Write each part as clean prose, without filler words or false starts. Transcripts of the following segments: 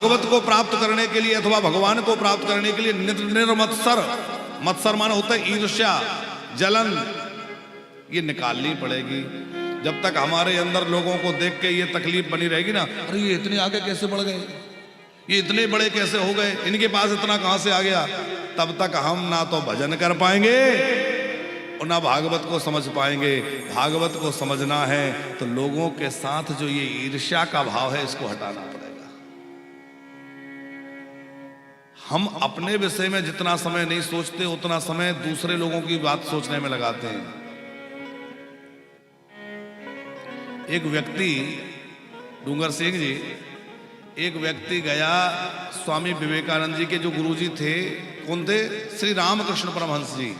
भगवत को प्राप्त करने के लिए अथवा भगवान को प्राप्त करने के लिए निर्मत्सर, मत्सर माना होता है ईर्ष्या, जलन, ये निकालनी पड़ेगी। जब तक हमारे अंदर लोगों को देख के ये तकलीफ बनी रहेगी ना, अरे ये इतने आगे कैसे बढ़ गए, ये इतने बड़े कैसे हो गए, इनके पास इतना कहां से आ गया, तब तक हम ना तो भजन कर पाएंगे और ना भागवत को समझ पाएंगे। भागवत को समझना है तो लोगों के साथ जो ये ईर्ष्या का भाव है इसको हटाना पड़ेगा। हम अपने विषय में जितना समय नहीं सोचते उतना समय दूसरे लोगों की बात सोचने में लगाते हैं। एक व्यक्ति, डूंगर सिंह जी, एक व्यक्ति गया स्वामी विवेकानंद जी के जो गुरुजी थे, कौन थे, श्री रामकृष्ण परमहंस जी।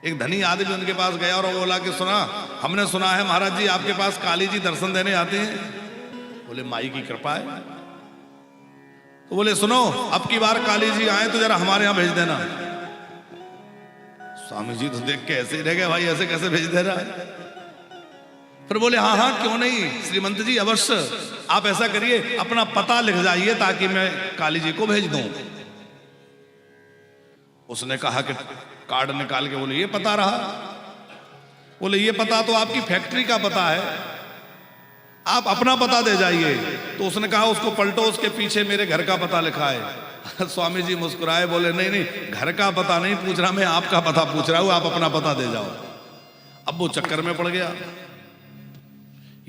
एक धनी आदमी उनके पास गया और वो बोला कि सुना, हमने सुना है महाराज जी आपके पास काली जी दर्शन देने आते हैं। बोले माई की कृपा है। तो बोले सुनो, अब की बार काली जी आए तो जरा हमारे यहां भेज देना। स्वामी जी तो देख के ऐसे ही रह गए, भाई ऐसे कैसे भेज दे रहा है। फिर बोले हाँ हाँ क्यों नहीं श्रीमंत जी, अवश्य। आप ऐसा करिए अपना पता लिख जाइए ताकि मैं काली जी को भेज दूं। उसने कहा कि कार्ड निकाल के बोले ये पता रहा। बोले ये पता तो आपकी फैक्ट्री का पता है, आप अपना पता दे जाइए। तो उसने कहा उसको पलटो, उसके पीछे मेरे घर का पता लिखा है। स्वामी जी मुस्कुराए, बोले नहीं नहीं, घर का पता नहीं पूछ रहा मैं, आपका पता पूछ रहा हूं, आप अपना पता दे जाओ। अब वो चक्कर में पड़ गया,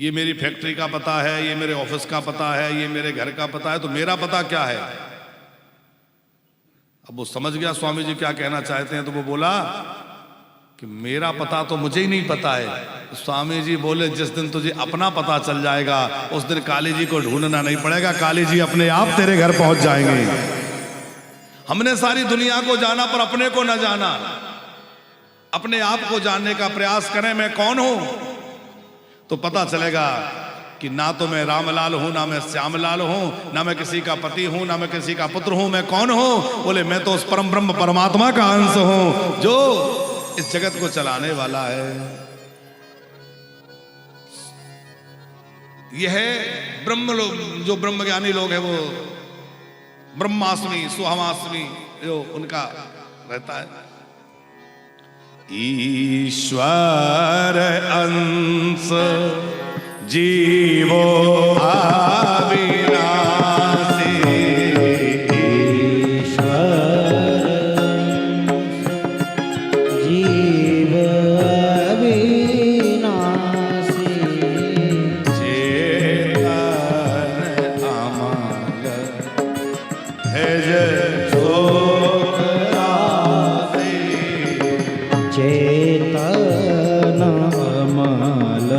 ये मेरी फैक्ट्री का पता है, ये मेरे ऑफिस का पता है, ये मेरे घर का पता है, तो मेरा पता क्या है। अब वो समझ गया स्वामी जी क्या कहना चाहते हैं, तो वो बोला कि मेरा पता तो मुझे ही नहीं पता है। स्वामी जी बोले जिस दिन तुझे अपना पता चल जाएगा उस दिन काली जी को ढूंढना नहीं पड़ेगा, काली जी अपने आप तेरे घर पहुंच जाएंगे। हमने सारी दुनिया को जाना पर अपने को न जाना। अपने आप को जानने का प्रयास करें, मैं कौन हूं, तो पता चलेगा कि ना तो मैं रामलाल हूं, ना मैं श्यामलाल हूं, ना मैं किसी का पति हूं, ना मैं किसी का पुत्र हूं। मैं कौन हूं? बोले मैं तो उस परम ब्रह्म परमात्मा का अंश हूं जो इस जगत को चलाने वाला है। यह ब्रह्म लोग, जो ब्रह्मज्ञानी लोग हैं वो ब्रह्मास्मि सोहमास्मि जो उनका रहता है। ईश्वर अंश जीवो अविनाशी, ईश्वर जीव अविनाशी, चेतन अमल भज शोक राशि, चेतन अमल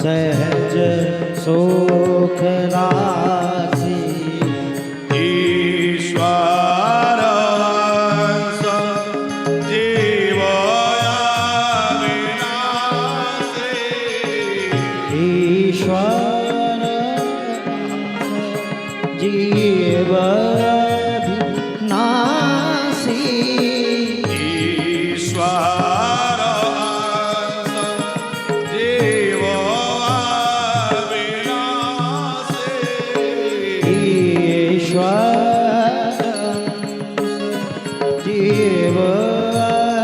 सहज सुख राशि, ईश्वर अंश जीवो अविनाशी, ईश्वर जीव अविनाशी, ईश्वर अंश जीवो अविनाशी, ईश्वर जीव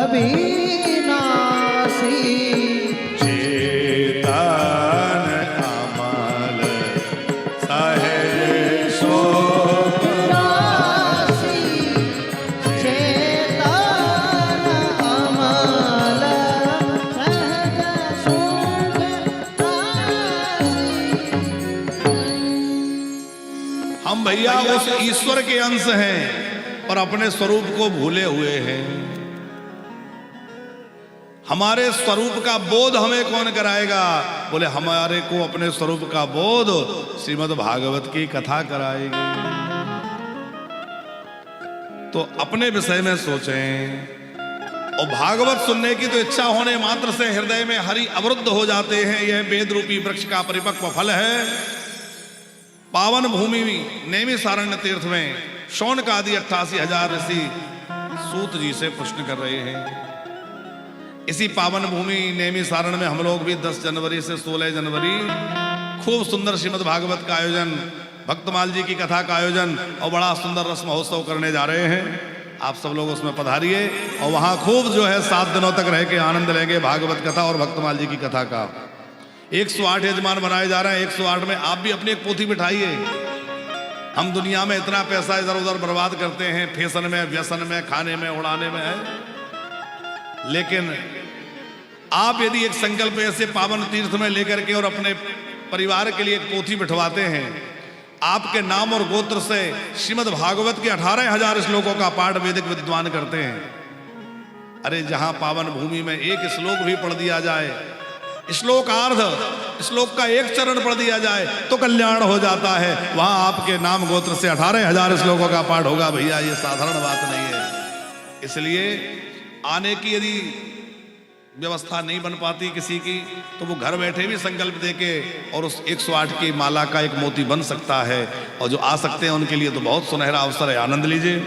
अविनाशी, चेतन अमल सहज शोक राशि, चेतन अमल सहज सुख राशि। हम भैया उस ईश्वर के अंश हैं और अपने स्वरूप को भूले हुए हैं। हमारे स्वरूप का बोध हमें कौन कराएगा? बोले हमारे को अपने स्वरूप का बोध श्रीमद् भागवत की कथा कराएगी। तो अपने विषय में सोचें, और भागवत सुनने की तो इच्छा होने मात्र से हृदय में हरि अवरुद्ध हो जाते हैं। यह वेद रूपी वृक्ष का परिपक्व फल है। पावन भूमि नैमिषारण्य तीर्थ में शौनक आदि 88,000 ऋषि सूत जी से प्रश्न कर रहे हैं। इसी पावन भूमि नैमिषारण्य में हम लोग भी 10 जनवरी से 16 जनवरी खूब सुंदर श्रीमद् भागवत का आयोजन भक्तमाल जी की कथा का आयोजन और बड़ा सुंदर रस्म महोत्सव करने जा रहे हैं। आप सब लोग उसमें पधारिए और वहाँ खूब जो है 7 दिनों तक रह के आनंद लेंगे भागवत कथा और भक्तमाल जी की कथा का। 108 यजमान बनाए जा रहे हैं। 108 में आप भी अपनी एक पोथी बिठाइए। हम दुनिया में इतना पैसा इधर उधर बर्बाद करते हैं, फैशन में, व्यसन में, खाने में, उड़ाने में है, लेकिन आप यदि एक संकल्प ऐसे पावन तीर्थ में लेकर के और अपने परिवार के लिए एक पोथी बिठवाते हैं, आपके नाम और गोत्र से श्रीमद् भागवत के 18,000 श्लोकों का पाठ वैदिक विद्वान करते हैं। अरे जहां पावन भूमि में एक श्लोक भी पढ़ दिया जाए, श्लोकार्ध, श्लोक का एक चरण पढ़ दिया जाए तो कल्याण हो जाता है। वहां आपके नाम गोत्र से 18,000 श्लोकों का पाठ होगा। भैया ये साधारण बात नहीं है। इसलिए आने की यदि व्यवस्था नहीं बन पाती किसी की, तो वो घर बैठे भी संकल्प देके और उस 108 की माला का एक मोती बन सकता है। और जो आ सकते हैं उनके लिए तो बहुत सुनहरा अवसर है, आनंद लीजिए।